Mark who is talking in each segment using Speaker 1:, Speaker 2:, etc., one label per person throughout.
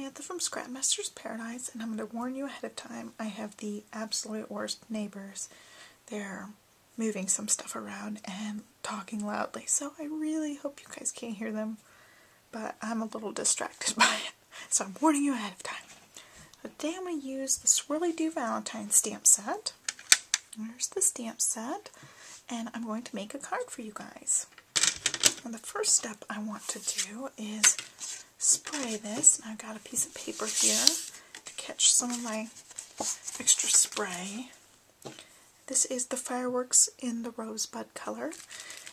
Speaker 1: Samantha from Scrapmaster's Paradise, and I'm going to warn you ahead of time, I have the absolute worst neighbors. They're moving some stuff around and talking loudly, so I really hope you guys can't hear them, but I'm a little distracted by it, so I'm warning you ahead of time. Today I'm going to use the Swirly Doo Valentines stamp set. There's the stamp set, and I'm going to make a card for you guys. And the first step I want to do is spray this. And I've got a piece of paper here to catch some of my extra spray. This is the Fireworks in the Rosebud color,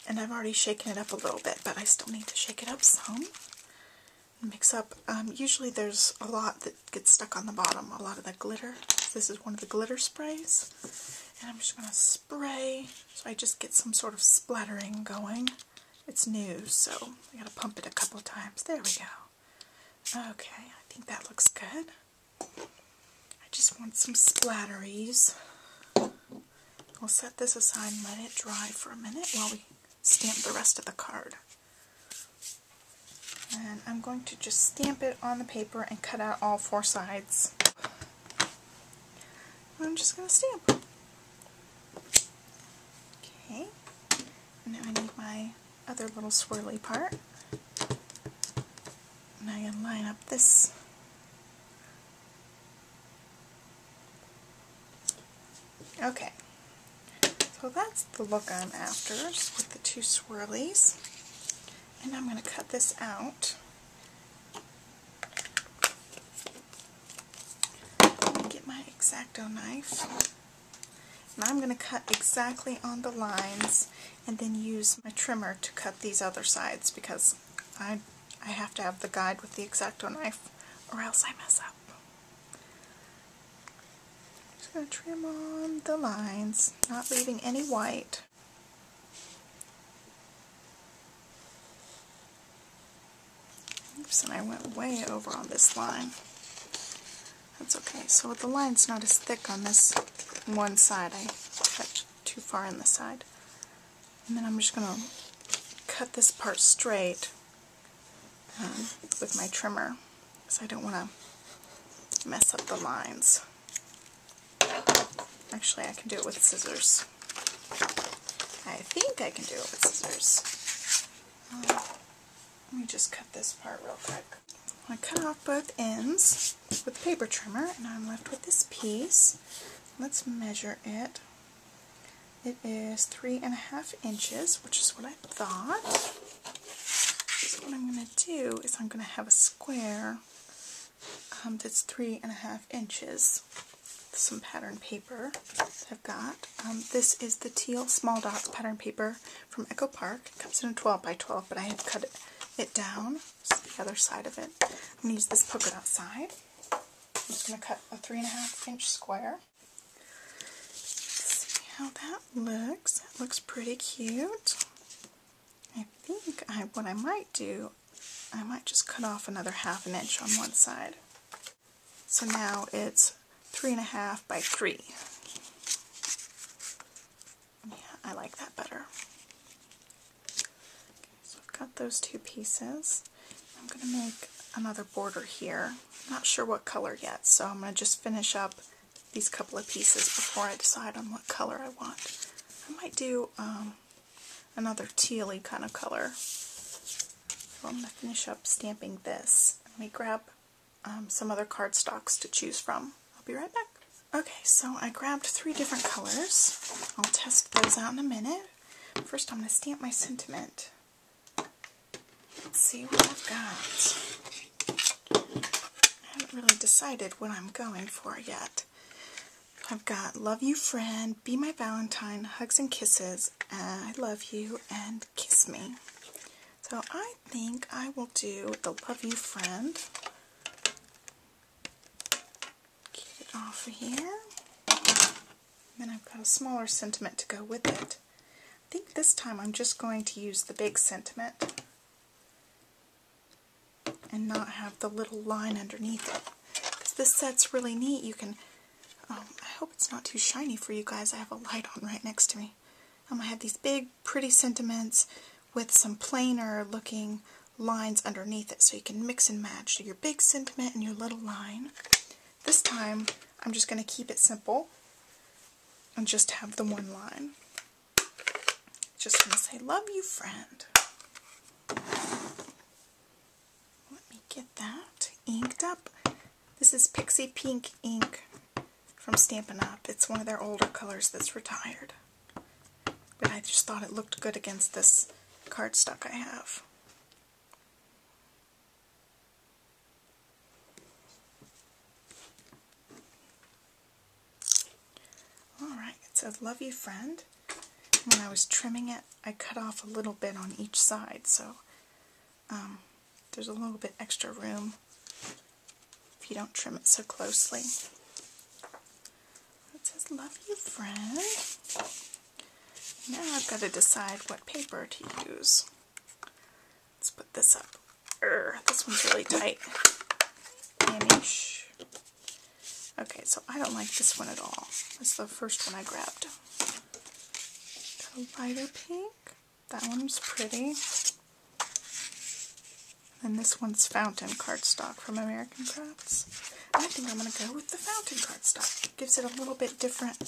Speaker 1: and I've already shaken it up a little bit, but I still need to shake it up some. Mix up, usually there's a lot that gets stuck on the bottom, a lot of the glitter. This is one of the glitter sprays, and I'm just going to spray so I just get some sort of splattering going. It's new, so I got to pump it a couple times. There we go. Okay, I think that looks good. I just want some splatteries. We'll set this aside and let it dry for a minute while we stamp the rest of the card. And I'm going to just stamp it on the paper and cut out all four sides. I'm just going to stamp. Okay, and now I need my other little swirly part. And I'm going to line up this. Okay, so that's the look I'm after with the two swirlies. And I'm going to cut this out. Get my X-Acto knife. And I'm going to cut exactly on the lines and then use my trimmer to cut these other sides because I have to have the guide with the X-Acto knife or else I mess up. Just going to trim on the lines, not leaving any white. Oops, and I went way over on this line. That's okay. So the line's not as thick on this one side. I cut too far in the side. And then I'm just going to cut this part straight with my trimmer because I don't want to mess up the lines. Actually, I can do it with scissors. I think I can do it with scissors. Let me just cut this part real quick. I cut off both ends with the paper trimmer, and I'm left with this piece. Let's measure it. It is 3.5 inches, which is what I thought. So what I'm going to do is I'm going to have a square that's 3.5 inches. Some pattern paper I've got. This is the teal small dots pattern paper from Echo Park. It comes in a 12 by 12, but I had cut it down. This is the other side of it. I'm going to use this polka dot side. I'm just going to cut a 3.5 inch square. Let's see how that looks. That looks pretty cute. I think what I might do, I might just cut off another 1/2 inch on one side. So now it's 3.5 by 3. Yeah, I like that better. Okay, so I've got those two pieces. I'm going to make another border here. I'm not sure what color yet, so I'm going to just finish up these couple of pieces before I decide on what color I want. I might do another tealy kind of color. So I'm going to finish up stamping this. Let me grab some other cardstocks to choose from. Be right back. Okay, so I grabbed 3 different colors. I'll test those out in a minute. First I'm going to stamp my sentiment. Let's see what I've got. I haven't really decided what I'm going for yet. I've got Love You Friend, Be My Valentine, Hugs and Kisses, I Love You, and Kiss Me. So I think I will do the Love You Friend. Off of here. Then I've got a smaller sentiment to go with it. I think this time I'm just going to use the big sentiment and not have the little line underneath it. Because this set's really neat. You can, I hope it's not too shiny for you guys. I have a light on right next to me. I have these big pretty sentiments with some plainer looking lines underneath it so you can mix and match your big sentiment and your little line. This time I'm just going to keep it simple and just have the one line. Just going to say, love you, friend. Let me get that inked up. This is Pixie Pink ink from Stampin' Up. It's one of their older colors that's retired. But I just thought it looked good against this cardstock I have. Alright, it says, love you, friend. When I was trimming it, I cut off a little bit on each side, so there's a little bit extra room if you don't trim it so closely. It says, love you, friend. Now I've got to decide what paper to use. Let's put this up. This one's really tight. Amish. Okay, so I don't like this one at all. That's the first one I grabbed. Got a lighter pink. That one's pretty. And this one's fountain cardstock from American Crafts. And I think I'm going to go with the fountain cardstock. It gives it a little bit different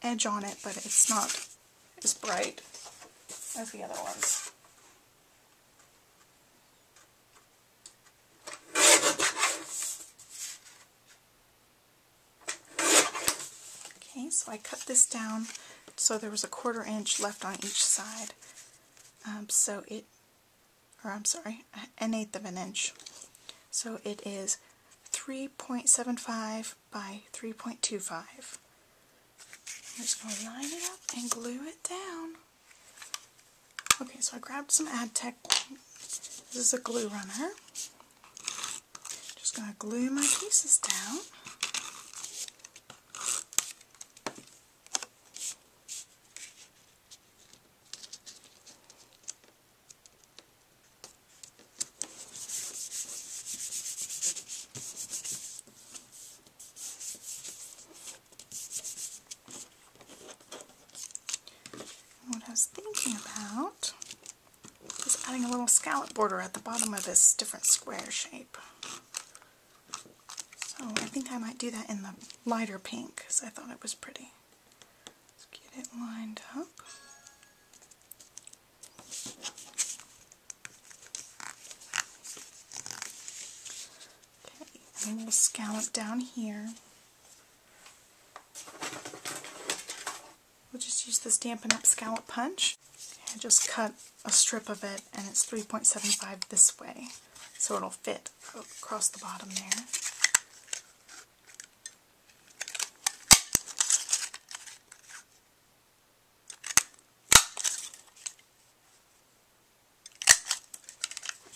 Speaker 1: edge on it, but it's not as bright as the other ones. Okay, so I cut this down so there was a 1/4 inch left on each side. An 1/8 of an inch. So it is 3.75 by 3.25. I'm just going to line it up and glue it down. Okay, so I grabbed some Adtech. This is a glue runner. Just going to glue my pieces down. What I was thinking about is adding a little scallop border at the bottom of this different square shape. So I think I might do that in the lighter pink because I thought it was pretty. Let's get it lined up. Okay, and a little scallop down here. We'll just use the Stampin' Up! Scallop Punch. I just cut a strip of it, and it's 3.75 this way, so it'll fit across the bottom there.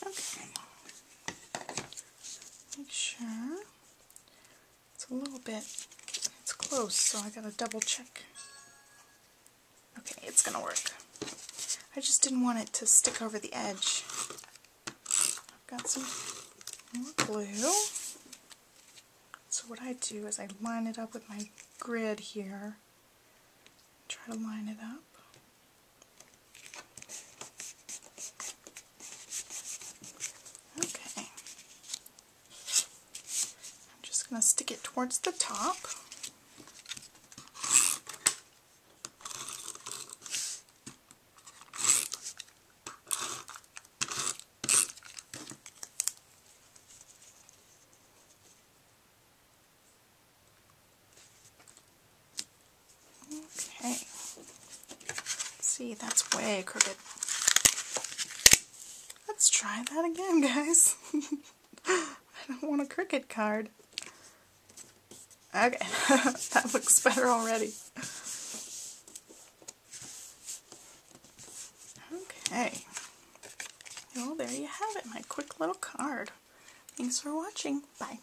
Speaker 1: Okay. Make sure it's a little bit, it's close, so I gotta double check. Okay, it's gonna work. I just didn't want it to stick over the edge. I've got some more glue. So what I do is I line it up with my grid here. Try to line it up. Okay. I'm just going to stick it towards the top. Okay. See, that's way crooked. Let's try that again, guys. I don't want a crooked card. Okay, that looks better already. Okay. Well, there you have it, my quick little card. Thanks for watching. Bye.